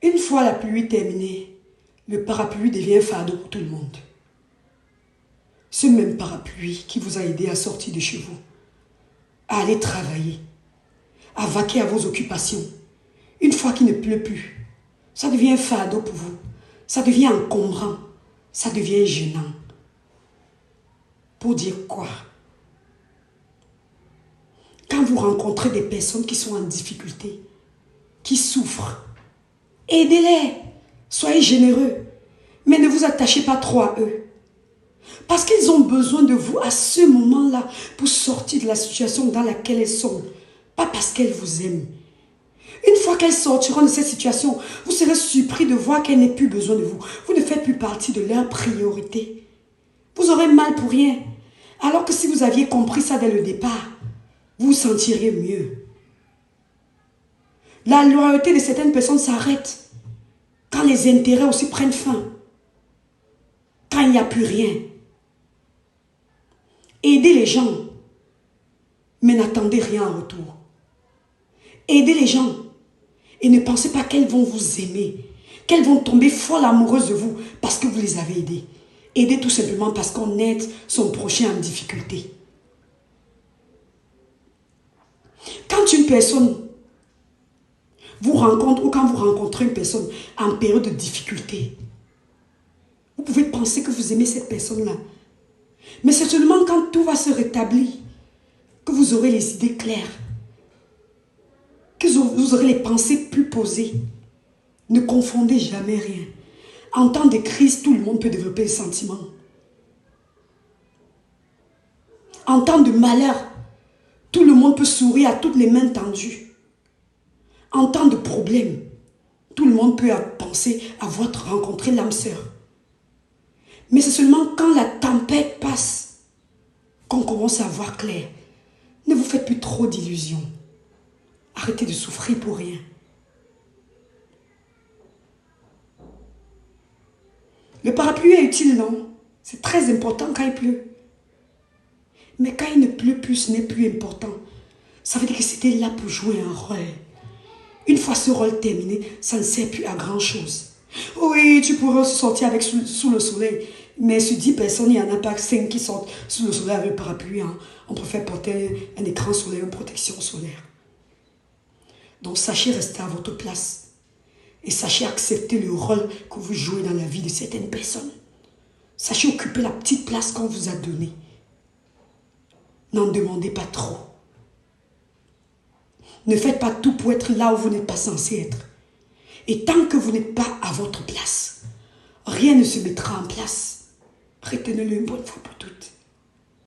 Une fois la pluie terminée, le parapluie devient un fardeau pour tout le monde. Ce même parapluie qui vous a aidé à sortir de chez vous, à aller travailler, à vaquer à vos occupations. Une fois qu'il ne pleut plus, ça devient un fardeau pour vous. Ça devient encombrant. Ça devient gênant. Pour dire quoi? Quand vous rencontrez des personnes qui sont en difficulté, qui souffrent, aidez-les. Soyez généreux. Mais ne vous attachez pas trop à eux. Parce qu'ils ont besoin de vous à ce moment-là pour sortir de la situation dans laquelle elles sont. Pas parce qu'elles vous aiment. Une fois qu'elles sortiront de cette situation, vous serez surpris de voir qu'elles n'aient plus besoin de vous. Vous ne faites plus partie de leur priorité. Vous aurez mal pour rien. Alors que si vous aviez compris ça dès le départ, vous vous sentiriez mieux. La loyauté de certaines personnes s'arrête quand les intérêts aussi prennent fin. Quand il n'y a plus rien. Aidez les gens, mais n'attendez rien en retour. Aidez les gens et ne pensez pas qu'elles vont vous aimer, qu'elles vont tomber folles amoureuses de vous parce que vous les avez aidées. Aidez tout simplement parce qu'on aide son prochain en difficulté. Quand une personne vous rencontre ou quand vous rencontrez une personne en période de difficulté, vous pouvez penser que vous aimez cette personne-là. Mais c'est seulement quand tout va se rétablir que vous aurez les idées claires, que vous aurez les pensées plus posées. Ne confondez jamais rien. En temps de crise, tout le monde peut développer des sentiments. En temps de malheur, tout le monde peut sourire à toutes les mains tendues. En temps de problème, tout le monde peut penser à votre rencontrer l'âme sœur. Mais c'est seulement quand la tempête passe qu'on commence à voir clair. Ne vous faites plus trop d'illusions. Arrêtez de souffrir pour rien. Le parapluie est utile, non? C'est très important quand il pleut. Mais quand il ne pleut plus, ce n'est plus important. Ça veut dire que c'était là pour jouer un rôle. Une fois ce rôle terminé, ça ne sert plus à grand chose. Oui, tu pourrais aussi sortir avec sous le soleil. Mais sur 10 personnes, il n'y en a pas 5 qui sortent sous le soleil avec le parapluie. Hein. On préfère porter un écran solaire, une protection solaire. Donc sachez rester à votre place. Et sachez accepter le rôle que vous jouez dans la vie de certaines personnes. Sachez occuper la petite place qu'on vous a donnée. N'en demandez pas trop. Ne faites pas tout pour être là où vous n'êtes pas censé être. Et tant que vous n'êtes pas à votre place, rien ne se mettra en place. Retenez-le une bonne fois pour toutes.